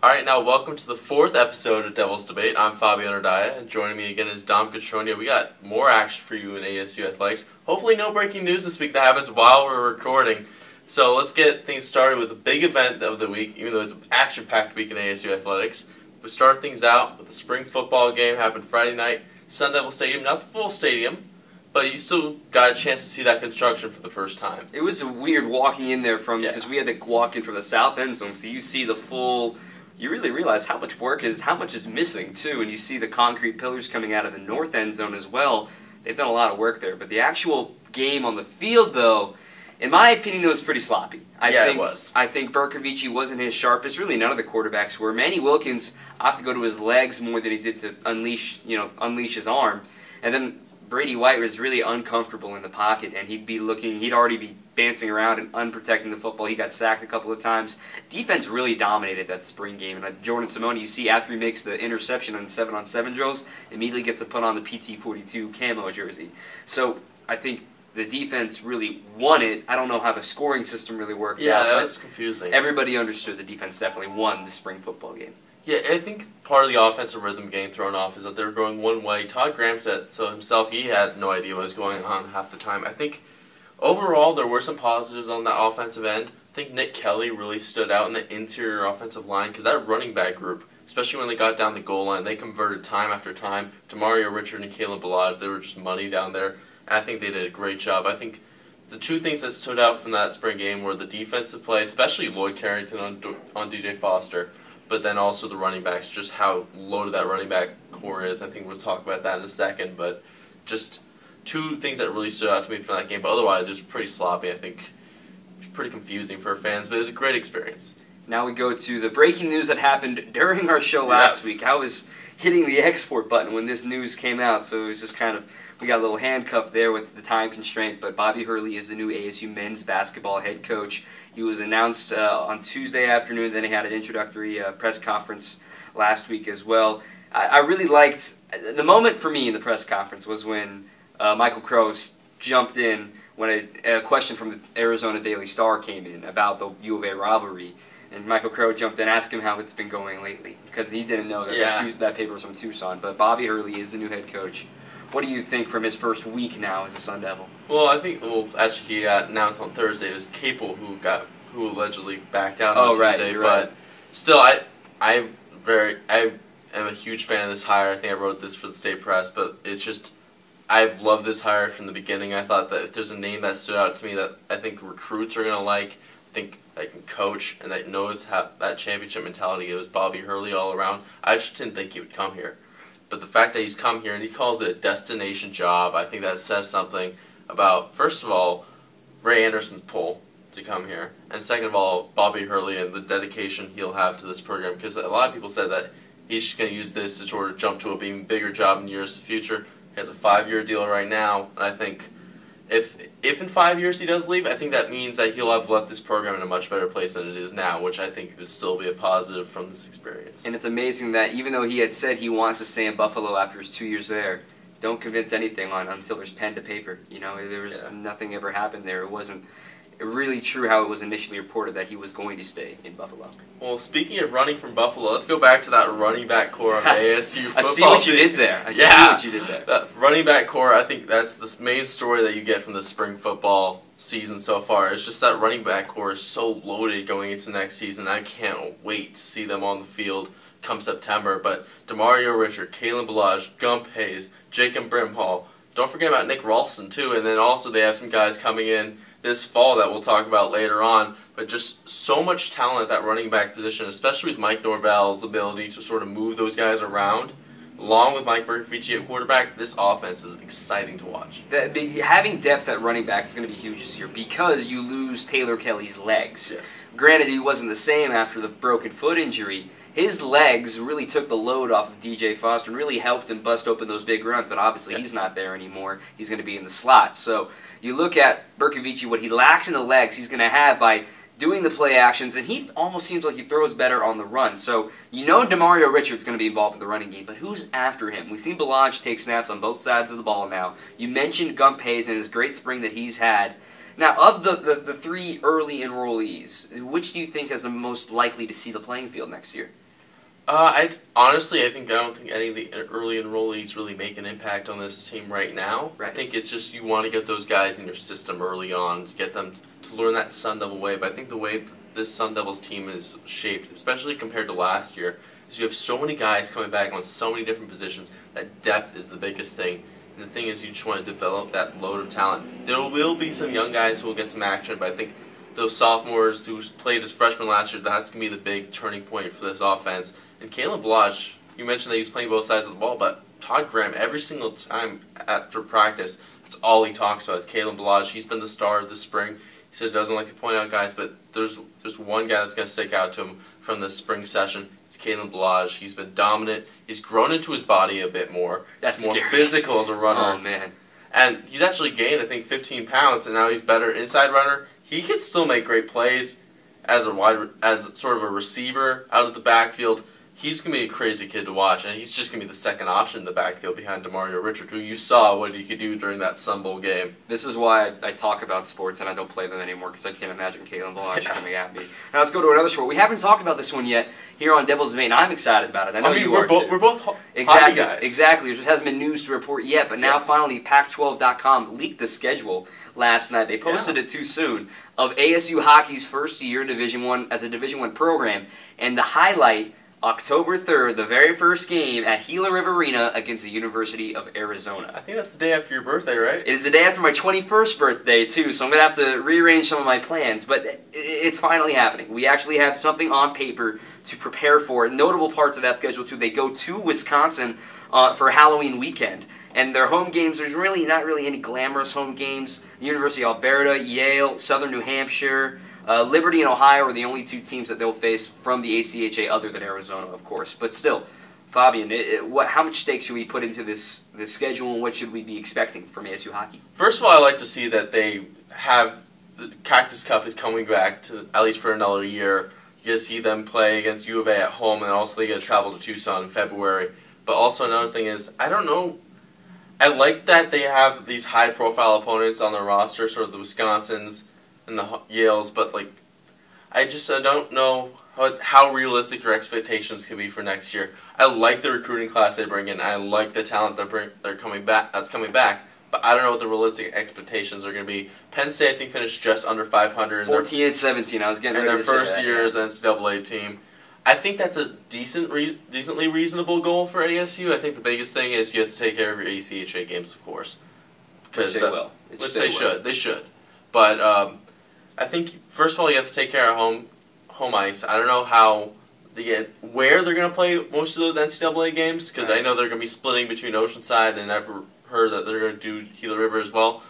Alright, now welcome to the 4th episode of Devil's Debate. I'm Fabian, and joining me again is Dom Catronia. We got more action for you in ASU Athletics. Hopefully no breaking news this week that happens while we're recording. So let's get things started with the big event of the week, even though it's an action-packed week in ASU Athletics. We start things out with the spring football game happened Friday night, Sun Devil Stadium, not the full stadium, but you still got a chance to see that construction for the first time. It was weird walking in there because we had to walk in from the south end zone, so you see the full. You really realize how much is missing too, and you see the concrete pillars coming out of the north end zone as well. They've done a lot of work there, but the actual game on the field, though, in my opinion, it was pretty sloppy. It was. I think Berkovici wasn't his sharpest. Really, none of the quarterbacks were. Manny Wilkins opted to go to his legs more than he did to unleash his arm, and then Brady White was really uncomfortable in the pocket, and he'd already be dancing around and unprotecting the football. He got sacked a couple of times. Defense really dominated that spring game, and Jordan Simone, you see after he makes the interception on 7-on-7 drills, immediately gets to put on the PT-42 camo jersey. So I think the defense really won it. I don't know how the scoring system really worked out. Yeah, that was confusing. Everybody understood the defense definitely won the spring football game. Yeah, I think part of the offensive rhythm getting thrown off is that they were going one way. Todd Graham said so himself, he had no idea what was going on half the time. I think overall there were some positives on that offensive end. I think Nick Kelly really stood out in the interior offensive line because that running back group, especially when they got down the goal line, they converted time after time. Demario Richard and Caleb Balaj, they were just money down there. And I think they did a great job. I think the two things that stood out from that spring game were the defensive play, especially Lloyd Carrington on DJ Foster, but then also the running backs, just how loaded that running back core is. I think we'll talk about that in a second, but just two things that really stood out to me from that game. But otherwise, it was pretty sloppy. I think it was pretty confusing for fans, but it was a great experience. Now we go to the breaking news that happened during our show last week. I was hitting the export button when this news came out, so it was just kind of, we got a little handcuff there with the time constraint, but Bobby Hurley is the new ASU men's basketball head coach. He was announced on Tuesday afternoon, then he had an introductory press conference last week as well. I really liked, the moment for me in the press conference was when Michael Crow jumped in when a question from the Arizona Daily Star came in about the U of A rivalry. And Michael Crow jumped in, asked him how it's been going lately, because he didn't know that that paper was from Tucson. But Bobby Hurley is the new head coach. What do you think from his first week now as a Sun Devil? Well, I think actually he got announced on Thursday. It was Capel who allegedly backed out on Tuesday. But still, I am a huge fan of this hire. I think I wrote this for the State Press, but it's just I've loved this hire from the beginning. I thought that if there's a name that stood out to me that I think recruits are gonna like, I think that can coach and that knows how that championship mentality, it was Bobby Hurley all around. I just didn't think he would come here. But the fact that he's come here and he calls it a destination job, I think that says something about, first of all, Ray Anderson's pull to come here, and second of all, Bobby Hurley and the dedication he'll have to this program, because a lot of people said that he's just going to use this to sort of jump to a even bigger job in years in the future. He has a 5-year deal right now, and I think if in 5 years he does leave, I think that means that he'll have left this program in a much better place than it is now, which I think would still be a positive from this experience. And it's amazing that even though he had said he wants to stay in Buffalo after his 2 years there, don't convince anything until there's pen to paper. You know, there was nothing ever happened there. It wasn't really true how it was initially reported that he was going to stay in Buffalo. Well, speaking of running from Buffalo, let's go back to that running back core of ASU football. I see what you did there. I see what you did there. That running back core, I think that's the main story that you get from the spring football season so far. It's just that running back core is so loaded going into next season. I can't wait to see them on the field come September. But Demario Richard, Kalen Balaj, Gump Hayes, Jacob Brimhall. Don't forget about Nick Ralston, too. And then also they have some guys coming in this fall that we'll talk about later on, but just so much talent at that running back position, especially with Mike Norvell's ability to sort of move those guys around, along with Mike Berkovici at quarterback. This offense is exciting to watch. Having depth at running back is going to be huge this year because you lose Taylor Kelly's legs. Yes. Granted, he wasn't the same after the broken foot injury. His legs really took the load off of DJ Foster and really helped him bust open those big runs, but obviously he's not there anymore. He's going to be in the slot. So you look at Berkovici, what he lacks in the legs, he's going to have by doing the play actions, and he almost seems like he throws better on the run. So you know Demario Richard's going to be involved in the running game, but who's after him? We've seen Balaj take snaps on both sides of the ball now. You mentioned Gump Hayes and his great spring that he's had. Now, of the three early enrollees, which do you think is the most likely to see the playing field next year? I don't think any of the early enrollees really make an impact on this team right now. Right. I think it's just you want to get those guys in your system early on to get them to learn that Sun Devil way. But I think the way this Sun Devils team is shaped, especially compared to last year, is you have so many guys coming back on so many different positions. That depth is the biggest thing. And the thing is, you just want to develop that load of talent. There will be some young guys who will get some action, but I think those sophomores who played as freshmen last year, that's going to be the big turning point for this offense. And Kalen Blodge, you mentioned that he's playing both sides of the ball, but Todd Graham, every single time after practice, that's all he talks about is Kalen Blodge. He's been the star this spring. He said he doesn't like to point out guys, but there's one guy that's going to stick out to him from this spring session. It's Kalen Blodge. He's been dominant. He's grown into his body a bit more. That's more scary. Physical as a runner. Oh, man. And he's actually gained, I think, 15 pounds, and now he's better inside runner. He can still make great plays as sort of a receiver out of the backfield. He's going to be a crazy kid to watch, and he's just going to be the second option in the backfield behind DeMario Richard, who you saw what he could do during that Sun Bowl game. This is why I talk about sports and I don't play them anymore, because I can't imagine Kalen Blodge coming at me. Now let's go to another sport. We haven't talked about this one yet here on Devils Devate, and I'm excited about it. I know you are too. We're both hockey guys. Exactly. There hasn't been news to report yet, but now finally Pac12.com leaked the schedule last night. They posted it too soon of ASU hockey's first year Division I as a Division I program, and the highlight, October 3rd, the very first game at Gila River Arena against the University of Arizona. I think that's the day after your birthday, right? It is the day after my 21st birthday, too, so I'm going to have to rearrange some of my plans, but it's finally happening. We actually have something on paper to prepare for. Notable parts of that schedule, too. They go to Wisconsin for Halloween weekend, and their home games, there's really not really any glamorous home games. The University of Alberta, Yale, Southern New Hampshire, Liberty and Ohio are the only two teams that they'll face from the ACHA other than Arizona, of course. But still, Fabian, how much stake should we put into this schedule, and what should we be expecting from ASU hockey? First of all, I like to see that they have the Cactus Cup is coming back to at least for another year. You get to see them play against U of A at home, and also they get to travel to Tucson in February. But also another thing is, I don't know. I like that they have these high-profile opponents on their roster, sort of the Wisconsins and the Yales, but I don't know how realistic your expectations could be for next year. I like the recruiting class they bring in. I like the talent they're coming back. That's coming back, but I don't know what the realistic expectations are going to be. Penn State, I think, finished just under 500. 14-17. I was getting ready to say that. In their first year as an NCAA team. I think that's a decently reasonable goal for ASU. I think the biggest thing is you have to take care of your ACHA games, of course. Which they will. Which they should. They should. But I think, first of all, you have to take care of home ice. I don't know where they're going to play most of those NCAA games, because I know they're going to be splitting between Oceanside, and I've heard that they're going to do Gila River as well.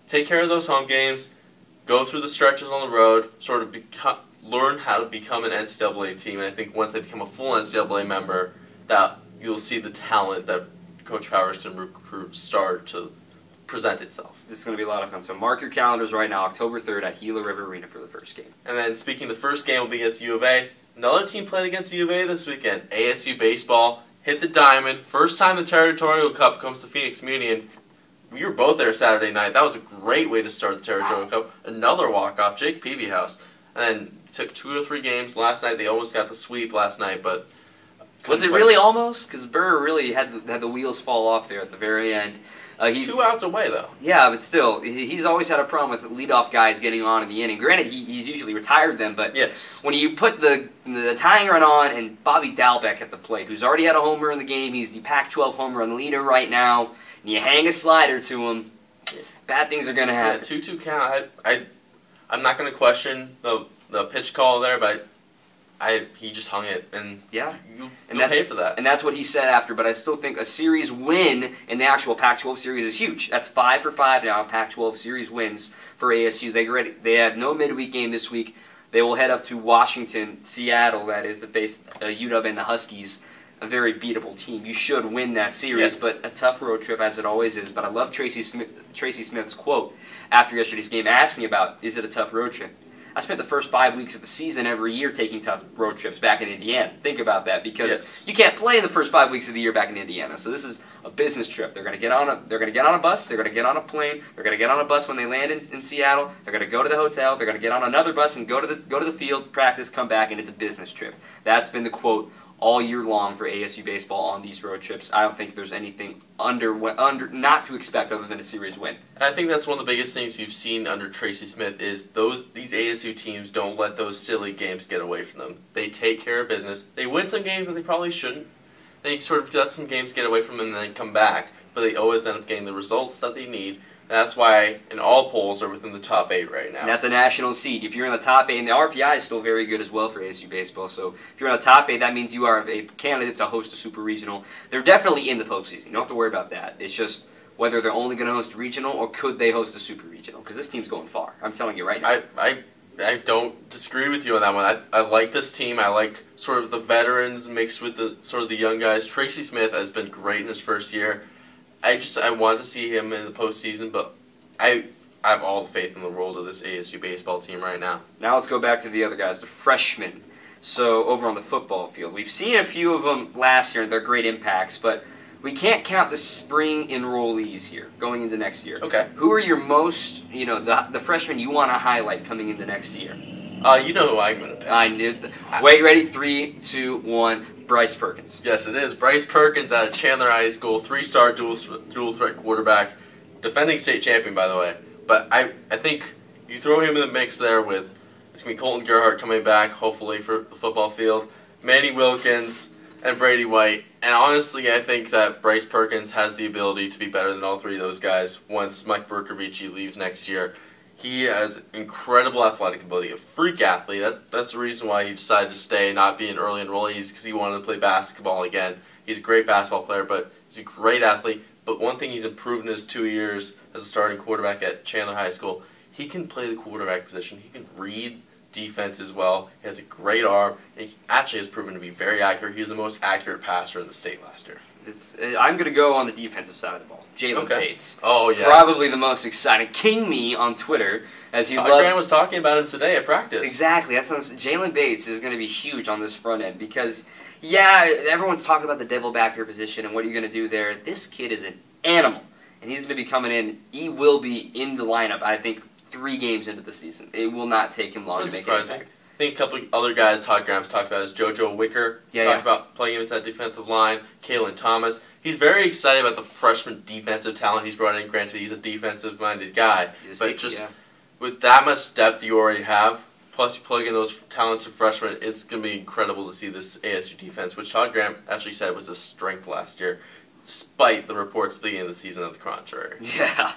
Take care of those home games, go through the stretches on the road, sort of learn how to become an NCAA team, and I think once they become a full NCAA member, that you'll see the talent that Coach Powers can recruit start to present itself. This is going to be a lot of fun. So mark your calendars right now, October 3rd at Gila River Arena for the first game. And then speaking, the first game will be against U of A. Another team played against U of A this weekend. ASU baseball hit the diamond. First time the Territorial Cup comes to Phoenix Muni, and we were both there Saturday night. That was a great way to start the Territorial Cup. Another walk-off, Jake Peavyhouse. And then took 2 or 3 games last night. They almost got the sweep last night, but was it really almost? Because Burr really had the wheels fall off there at the very end. 2 outs away, though. Yeah, but still, he's always had a problem with leadoff guys getting on in the inning. Granted, he's usually retired them, but when you put the tying run on and Bobby Dalbeck at the plate, who's already had a homer in the game, he's the Pac-12 home run leader right now, and you hang a slider to him, bad things are going to happen. 2-2 count. I'm not going to question the pitch call there, but he just hung it, and you'll pay for that. And that's what he said after, but I still think a series win in the actual Pac-12 series is huge. That's 5 for 5 now, Pac-12 series wins for ASU. They have no midweek game this week. They will head up to Washington, Seattle, that is, to face UW and the Huskies, a very beatable team. You should win that series, but a tough road trip, as it always is. But I love Tracy Smith's quote after yesterday's game, asking about, is it a tough road trip? I spent the first 5 weeks of the season every year taking tough road trips back in Indiana. Think about that, because you can't play in the first 5 weeks of the year back in Indiana. So this is a business trip. They're going to get on a bus. They're going to get on a plane. They're going to get on a bus when they land in Seattle. They're going to go to the hotel. They're going to get on another bus and go to the field, practice, come back, and it's a business trip. That's been the quote all year long for ASU baseball on these road trips. I don't think there's anything under not to expect other than a series win. And I think that's one of the biggest things you've seen under Tracy Smith is these ASU teams don't let those silly games get away from them. They take care of business. They win some games that they probably shouldn't. They sort of let some games get away from them and then come back, but they always end up getting the results that they need. That's why in all polls are within the top 8 right now. And that's a national seed. If you're in the top 8, and the RPI is still very good as well for ASU baseball, so if you're in the top 8, that means you are a candidate to host a super regional. They're definitely in the postseason. You don't have to worry about that. It's just whether they're only going to host a regional or could they host a super regional, because this team's going far. I'm telling you right now. I don't disagree with you on that one. I like this team. I like sort of the veterans mixed with the sort of the young guys. Tracy Smith has been great in his first year. I want to see him in the postseason, but I have all the faith in the world of this ASU baseball team right now. Now let's go back to the other guys, the freshmen. So over on the football field, we've seen a few of them last year, and they're great impacts, but we can't count the spring enrollees here going into next year. Okay. Who are your most, the freshmen you want to highlight coming into next year? You know who I'm going to pick. I knew. Wait, ready? 3, 2, 1. Bryce Perkins. Yes, it is. Bryce Perkins out of Chandler High School, 3-star dual threat quarterback, defending state champion, by the way. But I think you throw him in the mix there with, it's going to be Colton Gerhardt coming back, hopefully, for the football field, Manny Wilkins, and Brady White. And honestly, I think that Bryce Perkins has the ability to be better than all 3 of those guys once Mike Berkovici leaves next year. He has incredible athletic ability, a freak athlete. That's the reason why he decided to stay and not be an early enrollee, because he wanted to play basketball again. He's a great basketball player, but he's a great athlete. But one thing he's improved in his 2 years as a starting quarterback at Chandler High School, he can play the quarterback position. He can read defense as well. He has a great arm, and he actually has proven to be very accurate. He was the most accurate passer in the state last year. I'm going to go on the defensive side of the ball. Jalen Bates. Oh, yeah. Probably the most exciting. King me on Twitter. As he Grant was talking about him today at practice. Exactly. That's what I'm saying. Jalen Bates is going to be huge on this front end because, yeah, everyone's talking about the devil backer position and what are you going to do there. This kid is an animal, and he's going to be coming in. He will be in the lineup, I think, 3 games into the season. It will not take him long to make an impact. I think a couple of other guys Todd Graham's talked about is JoJo Wicker. Talked about playing him inside defensive line. Kalen Thomas. He's very excited about the freshman defensive talent he's brought in. Granted, he's a defensive-minded guy. But just with that much depth you already have, plus you plug in those talented freshmen, it's going to be incredible to see this ASU defense, which Todd Graham actually said was a strength last year, despite the reports at the beginning of the season of the contrary. Yeah.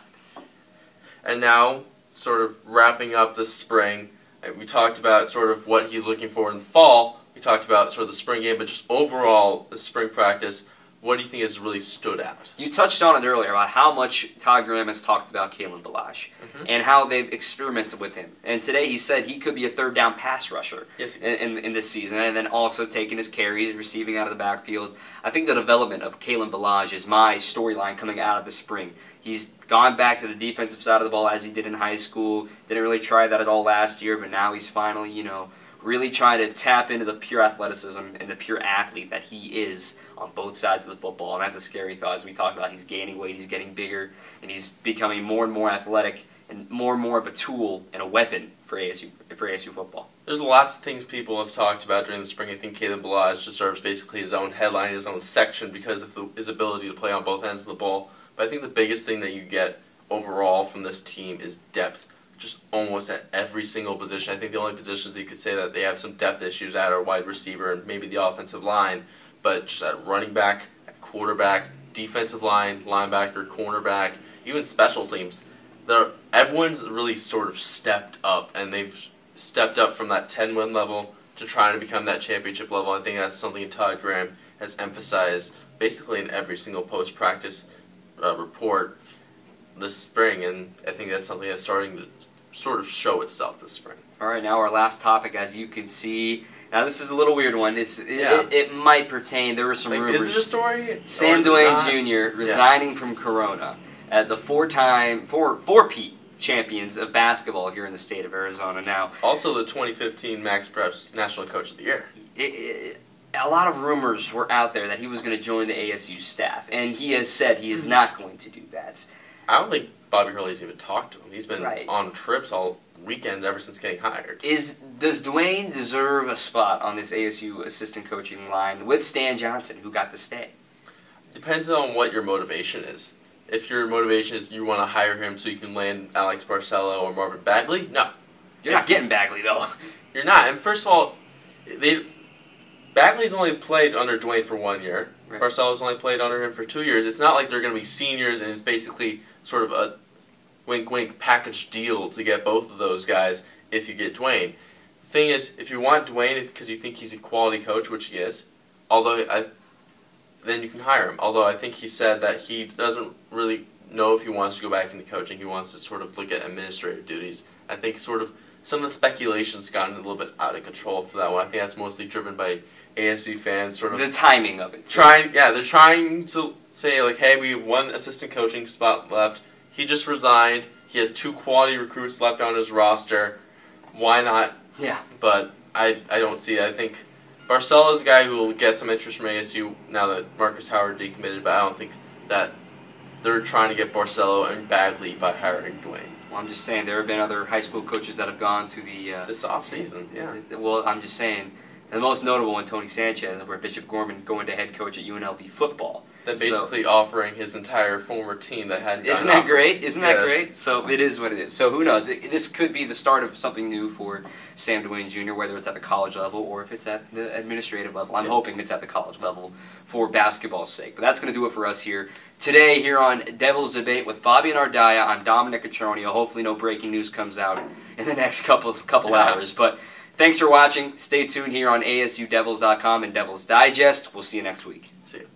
And now, sort of wrapping up this spring, we talked about sort of what he's looking for in the fall. We talked about sort of the spring game, but just overall, the spring practice, what do you think has really stood out? You touched on it earlier about how much Todd Graham has talked about Kalen Balazs and how they've experimented with him. And today he said he could be a third-down pass rusher in this season, and then also taking his carries, receiving out of the backfield. I think the development of Kalen Balazs is my storyline coming out of the spring. He's gone back to the defensive side of the ball as he did in high school. Didn't really try that at all last year, but now he's finally, really trying to tap into the pure athleticism and the pure athlete that he is on both sides of the football. And that's a scary thought. As we talked about, he's gaining weight, he's getting bigger, and he's becoming more and more athletic and more of a tool and a weapon for ASU football. There's lots of things people have talked about during the spring. I think Kalen Balazs deserves basically his own headline, his own section because of his ability to play on both ends of the ball. But I think the biggest thing that you get overall from this team is depth, just almost at every single position. I think the only positions that you could say that they have some depth issues at are wide receiver and maybe the offensive line, but just at running back, at quarterback, defensive line, linebacker, cornerback, even special teams. Everyone's really sort of stepped up, and they've stepped up from that 10-win level to trying to become that championship level. I think that's something Todd Graham has emphasized basically in every single post-practice report this spring, and I think that's something that's starting to sort of show itself this spring. All right, now our last topic, as you can see. Now this is a little weird one. It might pertain. There were some rumors. Is it a story? Sam Duane Jr. resigning from Corona, the four-peat champions of basketball here in the state of Arizona. Now, also the 2015 Max Preps National Coach of the Year. A lot of rumors were out there that he was going to join the ASU staff, and he has said he is not going to do that. I don't think Bobby Hurley's even talked to him. He's been on trips all weekend ever since getting hired. Does Dwayne deserve a spot on this ASU assistant coaching line with Stan Johnson, who got to stay? Depends on what your motivation is. If your motivation is you want to hire him so you can land Alex Barcelo or Marvin Bagley, no. You're not getting Bagley, though. You're not. And first of all, Bagley's only played under Dwayne for 1 year. Right. Barcelo's only played under him for 2 years. It's not like they're going to be seniors and it's basically sort of a wink-wink package deal to get both of those guys if you get Dwayne. The thing is, if you want Dwayne because you think he's a quality coach, which he is, then you can hire him. Although I think he said that he doesn't really know if he wants to go back into coaching. He wants to sort of look at administrative duties. I think sort of some of the speculation's gotten a little bit out of control for that one. I think that's mostly driven by ASU fans sort of... The timing of it. They're trying to say, like, hey, we have one assistant coaching spot left. He just resigned. He has 2 quality recruits left on his roster. Why not? Yeah. But I don't see it. I think Barcelo's a guy who will get some interest from ASU now that Marcus Howard decommitted, but I don't think that they're trying to get Barcelo and Bagley by hiring Dwayne. Well, I'm just saying there have been other high school coaches that have gone to the... this offseason, yeah. Well, I'm just saying, the most notable one, Tony Sanchez, over at Bishop Gorman, going to head coach at UNLV football. That basically offering his entire former team that hadn't Isn't that great? Isn't that great? So it is what it is. So who knows? This could be the start of something new for Sam Dwayne Jr., whether it's at the college level or if it's at the administrative level. I'm hoping it's at the college level for basketball's sake. But that's going to do it for us here today here on Devils Debate with Fabian Ardaya. I'm Dominic Cotronio. Hopefully no breaking news comes out in the next couple hours. But thanks for watching. Stay tuned here on ASUDevils.com and Devils Digest. We'll see you next week. See you.